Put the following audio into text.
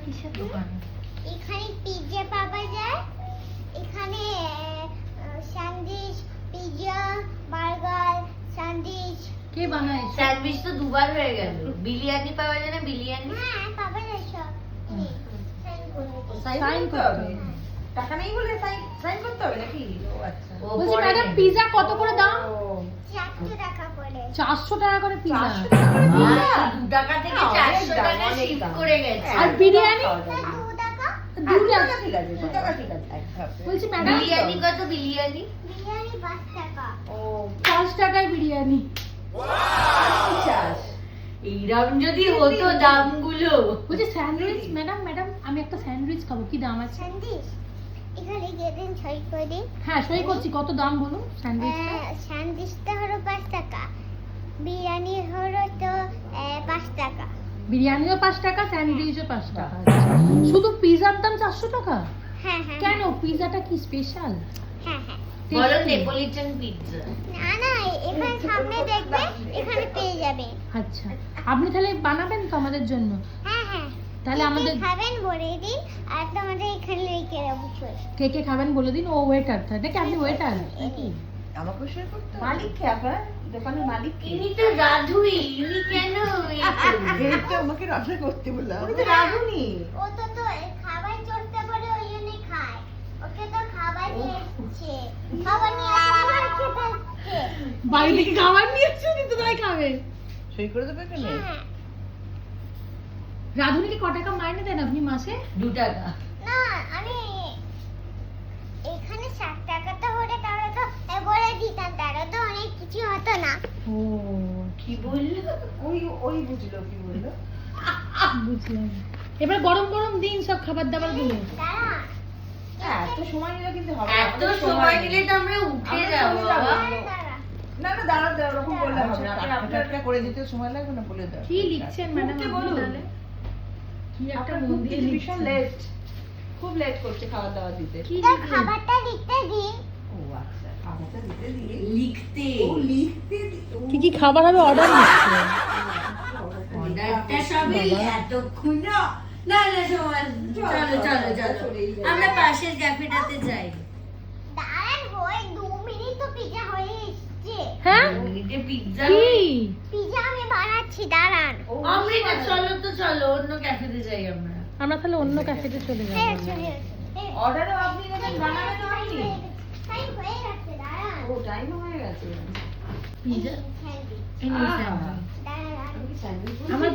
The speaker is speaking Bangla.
কিসের দোকান? এখানে পিৎজা পাওয়া যায়, এখানে স্যান্ডউইচ, পিৎজা, বার্গার, স্যান্ডউইচ। কে বানায়? স্যান্ডউইচ তো দুবার হয়ে গেল। বিরিয়ানি পাওয়া যায় না? বিরিয়ানি হ্যাঁ পাওয়া যায় সব। সাইন করতে হবে। টাকা নেই বলে সাইন করতে হবে নাকি? ও আচ্ছা। ও বলছি পরে ম্যাডাম নেবে। পিজা কত করে দাম? 400 টাকা করে। 400 টাকা করে পিজা। 400 টাকা করে পিৎজা? 2 টাকা থেকে না, 400 অনেক দাম, টাকা অনেক শিফট দাম। করে গেছে। আর বিরিয়ানি? তা 2 টাকা। 2 2 টাকা। টাকা ঠিক আছে, 2 টাকা ঠিক আছে। এক ধাপে। বলছি ম্যাডাম বিরিয়ানি কত? বিরিয়ানি বিরিয়ানি 5 টাকা। ও 5 টাকায় বিরিয়ানি। কি চাস? এইরকম যদি হতো দামগুলো। বলছি স্যান্ডউইচ ম্যাডাম আমি একটা স্যান্ডউইচ খাবো, কি দাম আছে? স্যান্ডউইচ এখানে গেদিন ছয় করে দিন। হ্যাঁ সই করছি, কত দাম বলুন স্যান্ডউইচটা? স্যান্ডউইচটা হলো 5 টাকা, বিরিয়ানি হলো তো 5 টাকা। বিরিয়ানিও 5 টাকা, স্যান্ডউইচও 5 টাকা। আচ্ছা। শুধু পিজার দাম 400 টাকা? হ্যাঁ হ্যাঁ। কেন, পিজাটা কি স্পেশাল? হ্যাঁ হ্যাঁ। বলো নেপোলিটান পিৎজা। না না, এখানে সামনে দেখবে, এখানে পেয়ে যাবে। আচ্ছা, আপনি তাহলে বানাবেন তো আমাদের জন্য? হ্যাঁ হ্যাঁ। তাহলে কি কি আমাদের খাবেন বলে দিন, আর তোমাদের এখানে রেখে অবশ্যই। কে কে খাবেন বলে দিন। ও ওয়েটার, নাকি আপনি ওয়েটার? আমাকে শেয়ার করতে হবে? মালিক কে আপনার? দোকানের মালিক কে? ইনি তো রাধুই, ইনি কেন এই করবে? এই তো আমাকে রান্না করতে বললাম। উনি তো রাঁধুনি। ও তো খাবার চড়তে পারে, ওই জন্যই খায়। ওকে তো খাবার দিয়ে দিচ্ছে, খাবার নিয়ে আসলে খেতে হচ্ছে। বাড়ি থেকে খাবার নিয়ে এসছো কিন্তু তাই খাবে। সই করে দেবে কেন? হ্যাঁ। রাধুনিকে ক টাকা মাইনে দেন আপনি মাসে? 2 টাকা। না আমি এখানে 60 টাকাটা হলে তাহলে তো বলে দিতাম, তাহলে তো অনেক কিছু হতো না। ও কি বললো? ওই বুঝলো কি বললো? বুঝলাম। এবার গরম গরম দিন সব খাবার দাবার গুলো। দাঁড়া, হ্যাঁ, এত সময় নিলে কিন্তু হবে না। এত সময় নিলে তো আমরা উঠে আমরা যাবো চলে যাবো। বাবা। দাঁড়া। না না দাঁড়া ওরকম বললে হবে না। আপনার করে দিতে সময় লাগবে না, বলে দাও। কি লিখছেন ম্যাডাম মুখে আপনি বলুন। তাহলে? কি একটা আপনার মন খুব দিয়ে ভীষণ লিখছেন। লেট, খুব লেট করছে খাবার দাবার দিতে। কি তো লিখলেন? খাবারটা লিখতে দিন। ও আচ্ছা, খাবারটা দিতে দিয়ে লিখতে। ও লিখতে ও কি কি খাবার হবে অর্ডার নিচ্ছে? অর্ডারটা সবই এতক্ষণ না না না সময়। চলো চলো চলো, আমরা পাশের ক্যাফেটাতে যাই। দাঁড়ান, হয় 2 মিনিট তো পিজা হয়ে এসছে। হ্যাঁ মিনিটে পিৎজা। কি? পিজা আমি বানাচ্ছি, দাঁড়ান। অমৃতা চলো তো চলো, অন্য ক্যাফেতে যাই আমরা। আমরা তাহলে অন্য ক্যাফেতে চলে হ্যাঁ যাবো। চলে এসছে। অর্ডারও আপনি নেবেন, বানাবেন আপনি? টাইম হয়ে গেছে, দাঁড়ান। ও টাইম হয়ে গেছে। Pizza sandwich. এই নিন স্যান্ডউইচ। দাঁড়ান। আমি কি স্যান্ডউইচ আমার